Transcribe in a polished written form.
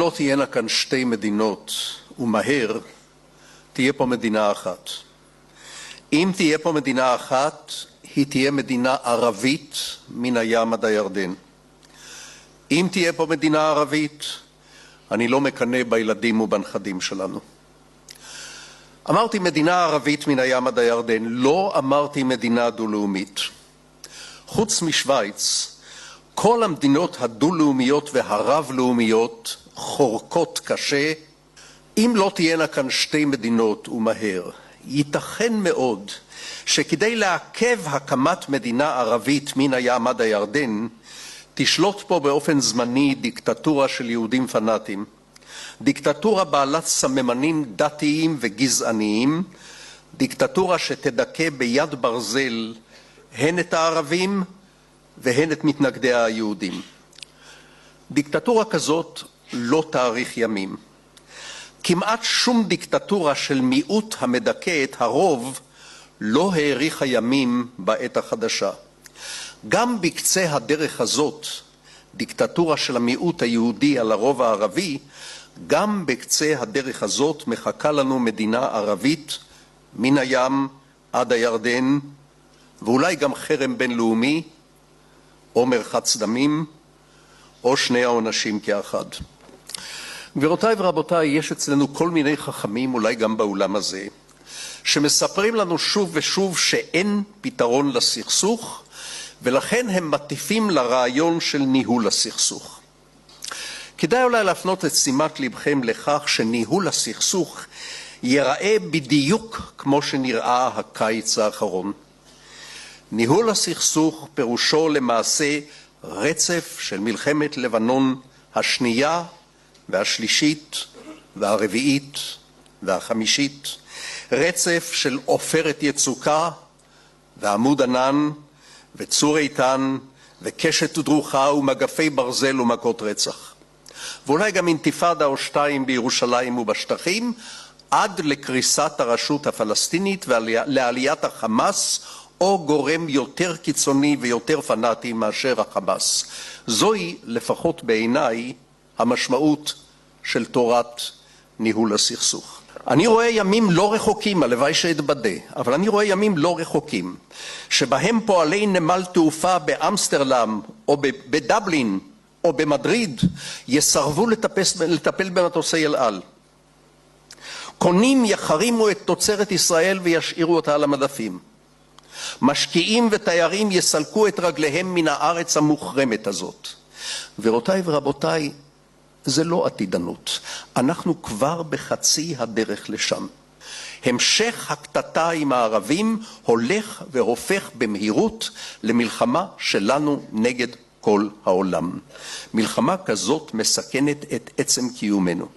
לא תהיינה כאן שתי מדינות, ומהר, תהיה פה מדינה אחת. אם תהיה פה מדינה אחת, היא תהיה מדינה ערבית מן הים עד הירדן. אם תהיה פה מדינה ערבית, אני לא מקנא בילדים ובנכדים שלנו. אמרתי מדינה ערבית מן הים עד הירדן, לא אמרתי מדינה דו-לאומית. חוץ משוויץ, כל המדינות הדו-לאומיות והרב-לאומיות חורקות קשה. אם לא תהיינה כאן שתי מדינות ומהר, ייתכן מאוד שכדי לעכב הקמת מדינה ערבית מן הים עד הירדן, תשלוט פה באופן זמני דיקטטורה של יהודים פנאטים, דיקטטורה בעלת סממנים דתיים וגזעניים, דיקטטורה שתדכא ביד ברזל הן את הערבים והן את מתנגדי היהודים. דיקטטורה כזאת לא תאריך ימים. כמעט שום דיקטטורה של מיעוט המדכא את הרוב לא האריכה ימים בעת החדשה. גם בקצה הדרך הזאת, דיקטטורה של המיעוט היהודי על הרוב הערבי, גם בקצה הדרך הזאת מחכה לנו מדינה ערבית מן הים עד הירדן, ואולי גם חרם בינלאומי, או מרחץ דמים, או שני העונשים כאחד. גבירותיי ורבותיי, יש אצלנו כל מיני חכמים, אולי גם באולם הזה, שמספרים לנו שוב ושוב שאין פתרון לסכסוך, ולכן הם מטיפים לרעיון של ניהול הסכסוך. כדאי אולי להפנות את שימת לבכם לכך שניהול הסכסוך ייראה בדיוק כמו שנראה הקיץ האחרון. ניהול הסכסוך פירושו למעשה רצף של מלחמת לבנון השנייה והשלישית והרביעית והחמישית, רצף של עופרת יצוקה ועמוד ענן וצור איתן וקשת דרוכה ומגפי ברזל ומכות רצח. ואולי גם אינתיפאדה או שתיים בירושלים ובשטחים, עד לקריסת הרשות הפלסטינית ולעליית החמאס, או גורם יותר קיצוני ויותר פנאטי מאשר החמאס. זוהי לפחות בעיניי המשמעות של תורת ניהול הסכסוך. אני רואה ימים לא רחוקים, הלוואי שאתבדה, אבל אני רואה ימים לא רחוקים, שבהם פועלי נמל תעופה באמסטרדם או בדבלין או במדריד יסרבו לטפל במטוסי אל על. קונים יחרימו את תוצרת ישראל וישאירו אותה על המדפים. משקיעים ותיירים יסלקו את רגליהם מן הארץ המוחרמת הזאת. גבירותיי ורבותיי, זה לא עתידנות. אנחנו כבר בחצי הדרך לשם. המשך הקטטה עם הערבים הולך והופך במהירות למלחמה שלנו נגד כל העולם. מלחמה כזאת מסכנת את עצם קיומנו.